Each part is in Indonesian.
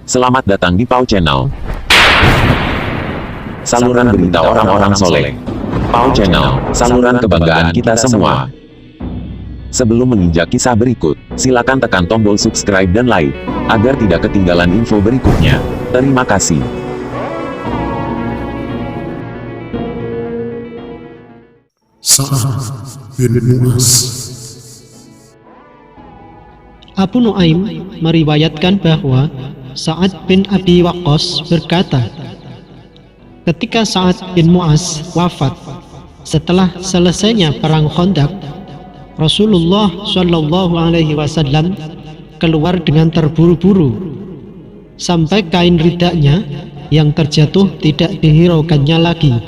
Selamat datang di Pau Channel, saluran berita orang-orang soleh. Pau Channel, saluran kebanggaan kita semua. Sebelum menginjak kisah berikut, silakan tekan tombol subscribe dan like, agar tidak ketinggalan info berikutnya. Terima kasih. Sa'ad bin Mu'az. Abu Nuaim meriwayatkan bahwa Sa'ad bin Abi Waqqas berkata, ketika Sa'ad bin Mu'az wafat setelah selesainya perang Khandaq, Rasulullah Shallallahu Alaihi Wasallam keluar dengan terburu-buru sampai kain ridaknya yang terjatuh tidak dihiraukannya lagi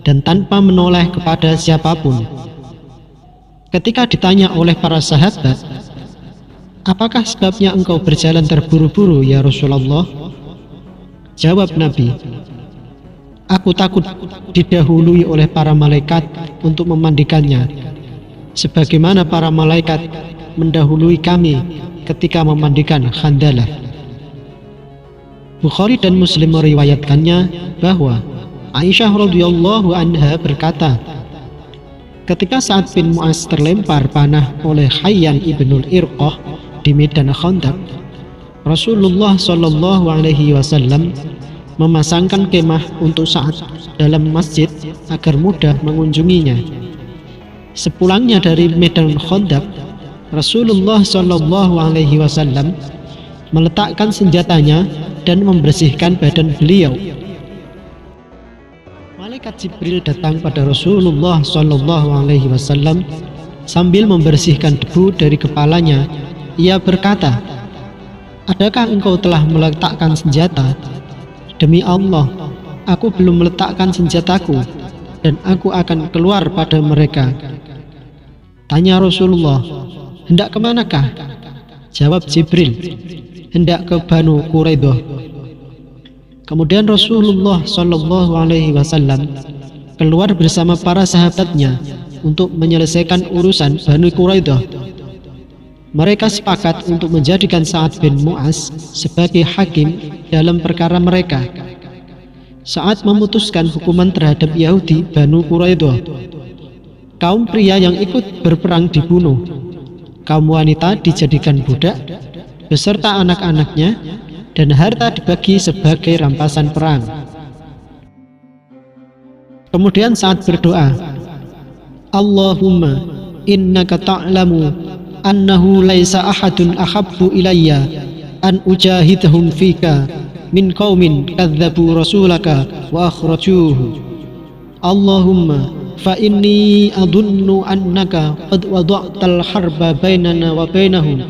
dan tanpa menoleh kepada siapapun. Ketika ditanya oleh para sahabat, apakah sebabnya engkau berjalan terburu-buru ya Rasulullah? Jawab Nabi, aku takut didahului oleh para malaikat untuk memandikannya, sebagaimana para malaikat mendahului kami ketika memandikan Khandalah. Bukhari dan Muslim meriwayatkannya bahwa Aisyah radhiyallahu anha berkata, ketika Sa'ad bin Mu'az terlempar panah oleh Hayyan ibnul Irqah di medan Khandaq, Rasulullah Shallallahu Alaihi Wasallam memasangkan kemah untuk Sa'ad dalam masjid agar mudah mengunjunginya. Sepulangnya dari medan Khandaq, Rasulullah Shallallahu Alaihi Wasallam meletakkan senjatanya dan membersihkan badan beliau. Malaikat Jibril datang pada Rasulullah Shallallahu Alaihi Wasallam sambil membersihkan debu dari kepalanya. Ia berkata, adakah engkau telah meletakkan senjata? Demi Allah, aku belum meletakkan senjataku dan aku akan keluar pada mereka. Tanya Rasulullah, hendak kemanakah? Jawab Jibril, hendak ke Banu Quraidah. Kemudian Rasulullah Shallallahu Alaihi Wasallam keluar bersama para sahabatnya untuk menyelesaikan urusan Banu Quraidah. Mereka sepakat untuk menjadikan Sa'ad bin Mu'az sebagai hakim dalam perkara mereka. Sa'ad memutuskan hukuman terhadap Yahudi Banu Quraidah. Kaum pria yang ikut berperang dibunuh, kaum wanita dijadikan budak beserta anak-anaknya, dan harta dibagi sebagai rampasan perang. Kemudian Sa'ad berdoa, Allahumma innaka ta'lamu annahu laisa ahadun ahabbu ilayya an ujahidahum fika min qaumin kadzabu rasulaka wa akhrajuhu. Allahumma fa inni adunnu annaka qad wada'tal harba bainana wa bainahum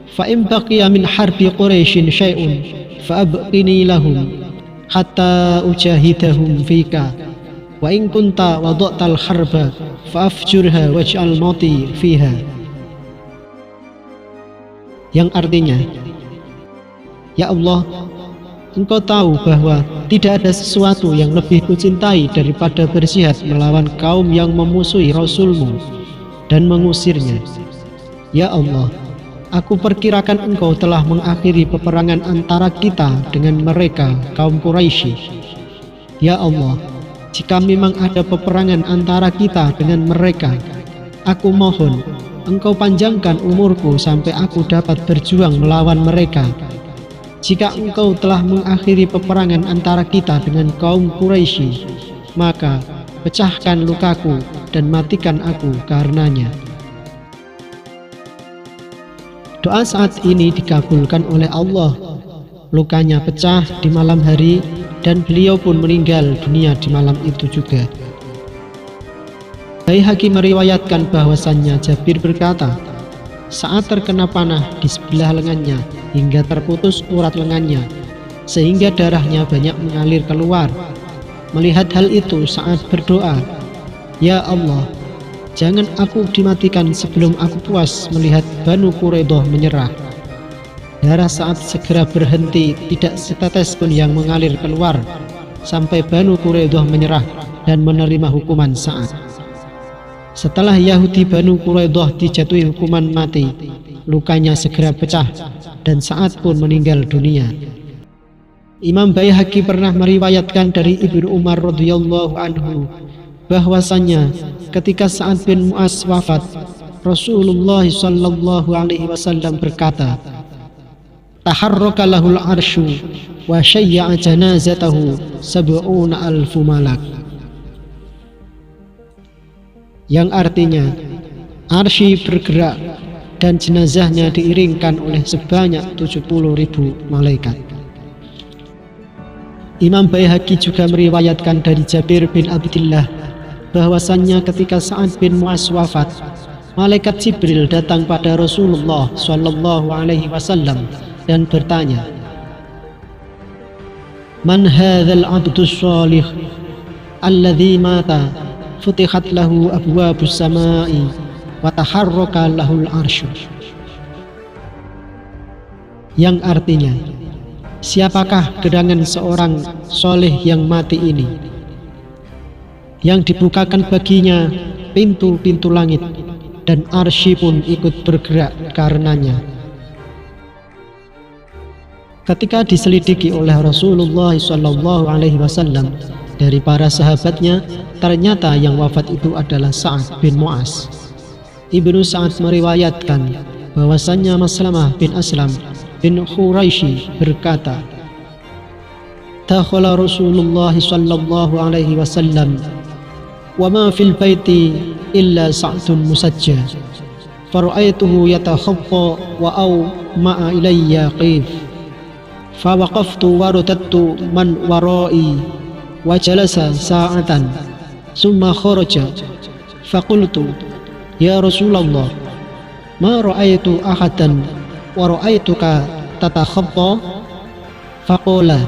fa in baqiya min harbi Quraisyin syai'un fa abqini lahum hatta ujahidahum fika wa in kunta wada'tal harba fa afjurha waj'al mauti fiha. Yang artinya, ya Allah, Engkau tahu bahwa tidak ada sesuatu yang lebih kucintai daripada berjihad melawan kaum yang memusuhi Rasulmu dan mengusirnya. Ya Allah, aku perkirakan Engkau telah mengakhiri peperangan antara kita dengan mereka, kaum Quraisy. Ya Allah, jika memang ada peperangan antara kita dengan mereka, aku mohon Engkau panjangkan umurku sampai aku dapat berjuang melawan mereka. Jika Engkau telah mengakhiri peperangan antara kita dengan kaum Quraisy, maka pecahkan lukaku dan matikan aku karenanya. Doa saat ini dikabulkan oleh Allah. Lukanya pecah di malam hari dan beliau pun meninggal dunia di malam itu juga. Baihaqi meriwayatkan bahwasannya Jabir berkata, saat terkena panah di sebelah lengannya hingga terputus urat lengannya sehingga darahnya banyak mengalir keluar. Melihat hal itu Sa'ad berdoa, ya Allah, jangan aku dimatikan sebelum aku puas melihat Banu Quraidah menyerah. Darah Sa'ad segera berhenti, tidak setetes pun yang mengalir keluar sampai Banu Quraidah menyerah dan menerima hukuman Sa'ad. Setelah Yahudi Banu Quraidah dijatuhi hukuman mati, lukanya segera pecah dan Sa'ad pun meninggal dunia. Imam Baihaqi pernah meriwayatkan dari Ibnu Umar radhiyallahu anhu bahwasanya ketika Sa'ad bin Mu'az wafat, Rasulullah sallallahu alaihi wasallam berkata, "Taharraka lahul arsyu wa syayya'a janazatahu sab'una alfu malak." Yang artinya, arsy bergerak dan jenazahnya diiringkan oleh sebanyak 70.000 malaikat. Imam Baihaqi juga meriwayatkan dari Jabir bin Abdillah bahwasannya ketika Sa'ad bin Mu'az wafat, malaikat Jibril datang pada Rasulullah sallallahu alaihi wasallam dan bertanya, "Man hadzal 'abdus shalih alladzi mata futihat lahu abwabus samai wa taharraka lahul arsy." Yang artinya, siapakah gerangan seorang soleh yang mati ini, yang dibukakan baginya pintu-pintu langit dan arsy pun ikut bergerak karenanya. Ketika diselidiki oleh Rasulullah SAW dari para sahabatnya, ternyata yang wafat itu adalah Sa'ad bin Mu'az. Ibnu Sa'ad meriwayatkan bahwasannya Maslamah bin Aslam bin Khuraisy berkata, "Dakhala Rasulullah sallallahu alaihi wasallam wa ma fil baiti illa sa'tun musajjah fara'aituhu yatakhaffa wa aw ma'a ilayya qif fa waqaftu wa radattu man wara'i wa jalasa sa'atan summa kharaja fa qultu ya Rasulullah ma ra'aitu ahadan wa ra'aituka tatakhaffa faqala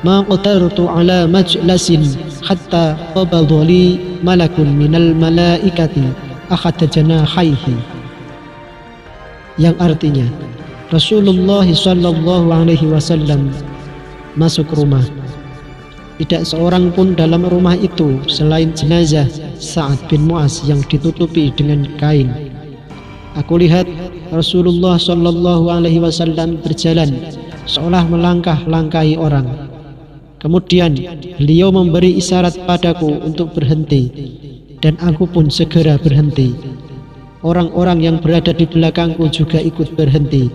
ma qatartu ala majlasin hatta qabadha li malakun minal malaikati akhadha janahaihi. Yang artinya, Rasulullah sallallahu alaihi wasallam masuk rumah. Tidak seorang pun dalam rumah itu selain jenazah Sa'ad bin Mu'az yang ditutupi dengan kain. Aku lihat Rasulullah sallallahu alaihi wasallam berjalan seolah melangkah-langkahi orang. Kemudian beliau memberi isyarat padaku untuk berhenti, dan aku pun segera berhenti. Orang-orang yang berada di belakangku juga ikut berhenti.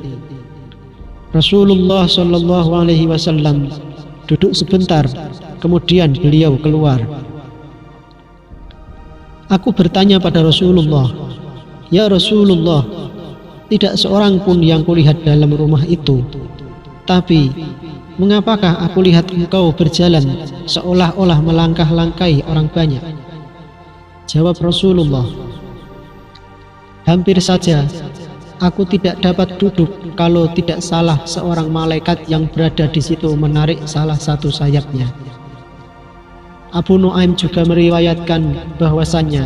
Rasulullah sallallahu alaihi wasallam duduk sebentar, kemudian beliau keluar. Aku bertanya pada Rasulullah, "Ya Rasulullah, tidak seorang pun yang kulihat dalam rumah itu. Tapi, mengapakah aku lihat engkau berjalan seolah-olah melangkah-langkahi orang banyak?" Jawab Rasulullah, "Hampir saja aku tidak dapat duduk kalau tidak salah seorang malaikat yang berada di situ menarik salah satu sayapnya." Abu Nu'aim juga meriwayatkan bahwasannya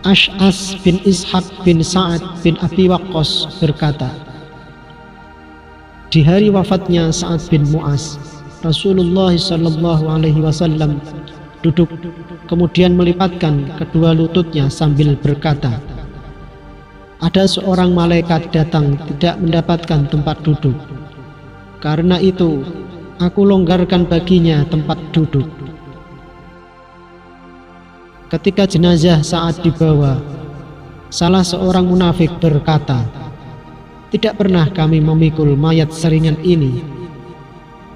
Ash'as bin Ishaq bin Sa'ad bin Abi Waqqas berkata, di hari wafatnya Sa'ad bin Mu'az, Rasulullah sallallahu alaihi wasallam duduk, kemudian melipatkan kedua lututnya sambil berkata, "Ada seorang malaikat datang tidak mendapatkan tempat duduk. Karena itu, aku longgarkan baginya tempat duduk." Ketika jenazah Sa'ad dibawa, salah seorang munafik berkata, "Tidak pernah kami memikul mayat seringan ini."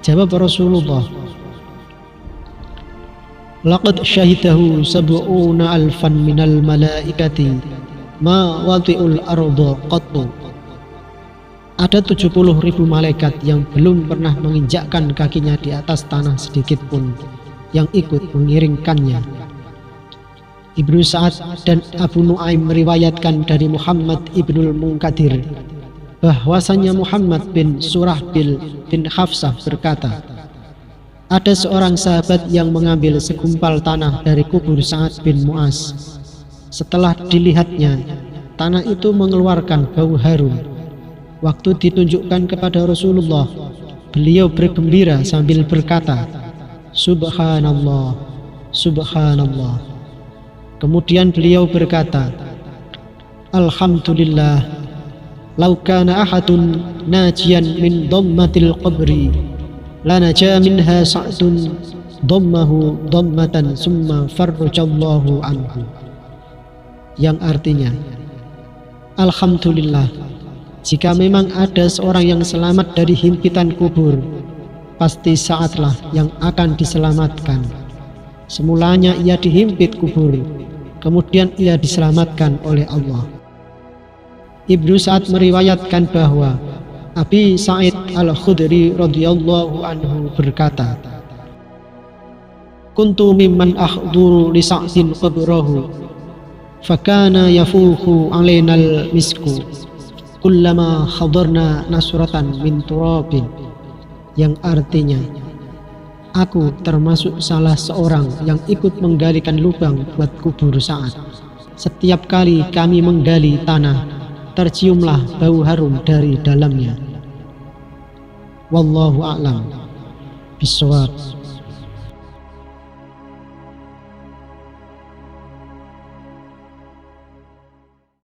Jawab Rasulullah, "Laqad syahidahu sab'una alfan minal malaikati ma wati'ul arda qattu." Ada 70.000 malaikat yang belum pernah menginjakkan kakinya di atas tanah sedikit pun yang ikut mengiringkannya. Ibnu Sa'ad dan Abu Nu'aim meriwayatkan dari Muhammad ibnul Munkadir bahwasanya Muhammad bin Surahbil bin Hafsah berkata, ada seorang sahabat yang mengambil segumpal tanah dari kubur Sa'ad bin Mu'az. Setelah dilihatnya, tanah itu mengeluarkan bau harum. Waktu ditunjukkan kepada Rasulullah, beliau bergembira sambil berkata, "Subhanallah, Subhanallah." Kemudian beliau berkata, "Alhamdulillah, lau kana ahadun najian min dhammatil qabri lanaja minha sa'dun dhammahu dhammatan summa farrajallahu anhu, yang artinya, alhamdulillah, jika memang ada seorang yang selamat dari himpitan kubur, pasti Sa'adlah yang akan diselamatkan. Semulanya ia dihimpit kubur, kemudian ia diselamatkan oleh Allah. Ibnu Sa'ad meriwayatkan bahwa Abi Sa'id Al-Khudri radhiyallahu anhu berkata, kuntu mimman akhduru li Sa'din qabrahu fakana yafuhu alainal misku kullama khadarna nasratan min turabin, yang artinya, aku termasuk salah seorang yang ikut menggalikan lubang buat kubur Sa'ad. Setiap kali kami menggali tanah, terciumlah bau harum dari dalamnya. Wallahu a'lam bishawab.